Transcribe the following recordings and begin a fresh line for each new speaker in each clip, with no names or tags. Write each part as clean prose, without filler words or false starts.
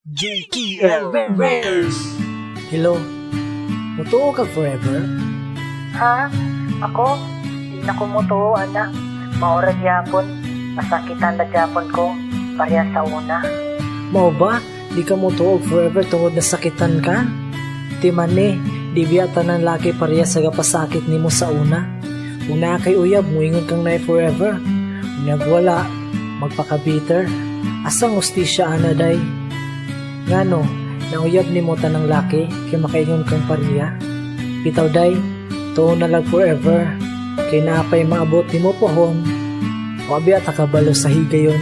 JTL Rares.
Hello, mutuo ka forever?
Ha? Ako? Di na ko mutuo, anak. Maurag yapon. Masakitan na yapon ko. Parehas sa una.
Mao ba? Di ka mutuo forever tungod na sakitan ka? Di man di biyata ng laki pareha sa gapasakit nimo sa una. Una kay uyab, muingon kang na forever. Unyag wala, magpaka-bitter. Asang ustisya ana day? Ngano, nauyab ni mo tanang laki kay makaingon kang pareha. Bitaw day, tuon na lang forever. Kay naapay maabot ni mo pohon. Wabi at akabalo sa higayon.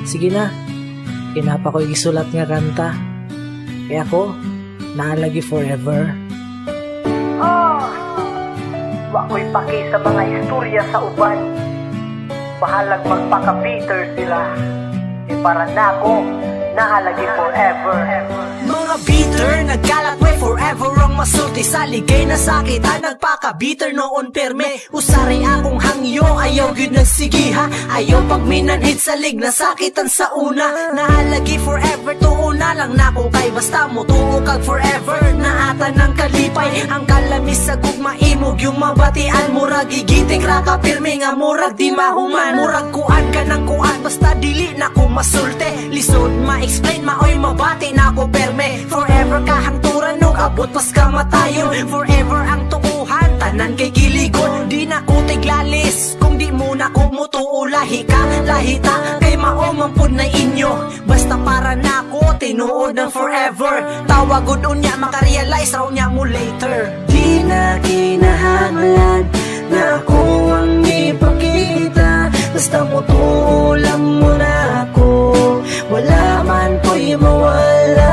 Sige na, kinapa ko isulat nga kanta. Kaya ako, naalagi forever.
Oh! Wako'y paki sa mga istorya sa uban. Bahalag magpaka-bitter sila. Di para na ako, naalagi forever.
Mga bitter, nagkalat way forever ang masulti sa ligay na sakit. Nagpaka-bitter noon perme, usari akong hangyo. Ayaw gyud nagsigiha, ayaw pag minanhid sa lig na sakitan sa una. Naalagi forever, tuo na lang na ko kay basta mo tuo kag forever. Naata ng kalipay, ang kalamis sa gugma imog yung mabatian. Murag gigitik ra ka pirme nga murag di mahuman. Murag kuan ka ng kuan, basta dili na ko masulte. Lisod ma-explain, maoy mabati na ko perme. Forever kahangturan no abot pas kamatayon. Forever ang tukuhan, tanan kay giligon. Di na ko tiglalis, kung di mo na ko mutuo. Lahi ka, lahita, kay maomampod na inyo. Basta para na ko, tinuod ng forever. Tawagod unya, makarealize raw niya mo later. Di na kinahanglan na ako ang ipakita. Basta mutuo lang mo na ako. Wala man ko'y mawala.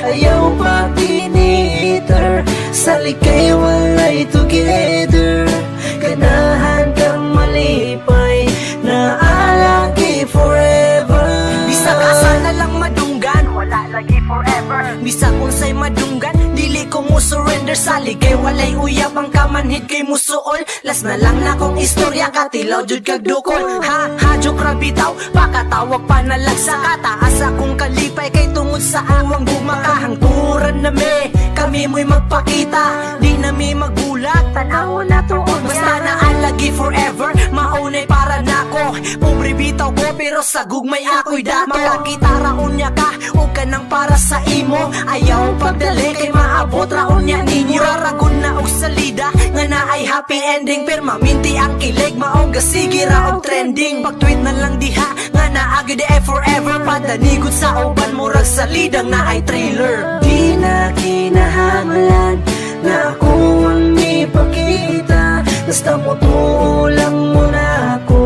Ayaw pa kiniter. Sa likay walay together. Ganahan kang malipay. Naalagi forever. Bisa ka sana lang madunggan,
Wala lagi forever.
bisa kung sa'y madunggan, dili ko mo surrender. Sa ligay walay uyab ang kamanhid kay musuol. Las na lang na kong istorya, katilaw jud kag dukol. Joke ra bitaw, pakatawag pa na lang sa kataas akong kalipay. Kay tungod sa awang gumakahangturan na me. Kami mo'y magpakita, di na mi magulat.
Tanaw na tuod
Basta naalagi forever, maunay para nako. Pobre bitaw ko pero sa gugmay ako'y dato. Makakita raon niya ka, o ka nang para sa imo. Ayaw pagdali kay maabot raon niya ninyo. Raragon na og salida, nga na ay happy ending. Permaminti ang kilig, maong gasigi raon trending. Pag-tweet na lang diha, nga naagi di forever. Padanigod sa uban, murag salidang na ay trailer. Di na kinahanglan na ako ang ipakita. Basta mutuo lang mo na ako.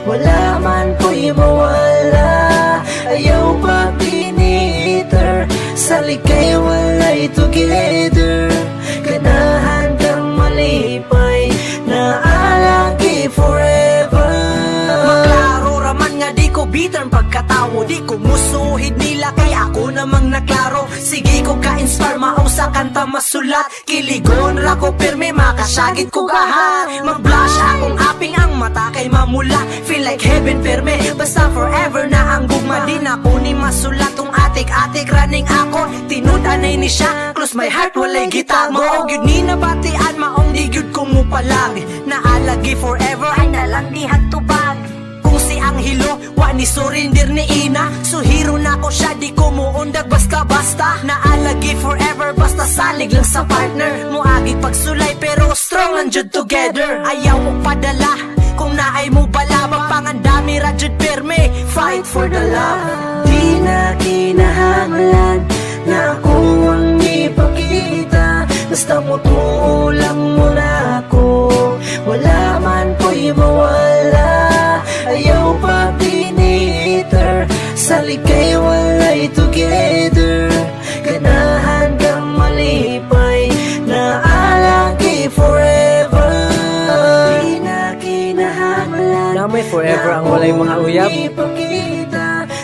Wala man ko'y mawala. Ayaw pa kiniter. Sa likay walay together. Ganahan kang malipay. Naalagi forever. Maklaro raman nga di ko bitter pagkatawo. Di ko musuhid nila kay ako namang naklaro. Sige ko ka-inspire, maong sa kanta masulat. Kiligon ra ko pirme, makasagit ko gahat. Mag-blush akong aping ang mata kay mamula. Feel like heaven pirme, basta forever na ang gugma. Di na ko ni masulat tong atik-atik running ako. Tinudanay ni siya, close my heart walay gita. Maong yun ni nabatian, maong di yun kumupalag. Naalagi forever,
Ay nalang di hagtubag.
kung si ang hilo, wa ni surrender ni ina. So hero na ko siya, di ko muundag basta-basta. Naalagi forever, basta salig lang sa partner. Muagi pagsulay pero strong lang jud together. Ayaw ko padala, kung naay mo bala. Magpangandami ra jud perme, fight for the love. Di na kinahanglan na ako ang ipakita. Basta mutuo lang mo na ako. Wala man ko'y mawala. Ayaw pa kiniter. Sa likay walay together. Ganahan kang malipay. Naalagi forever. Di na kinahanglan
Na may forever ang walay mga uyab.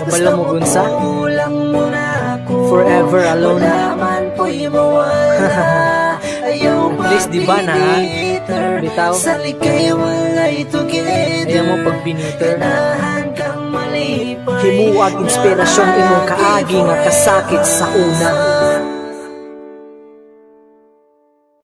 Kabalo
mo, Gunsa?
Forever alone.
At least di ba na, bitaw?
Sa likay walay together.
Ayaw mo pag biniter.
Ganahan kang malipay.
Himuag inspirasyon imong kaagi nga kasakit sa una.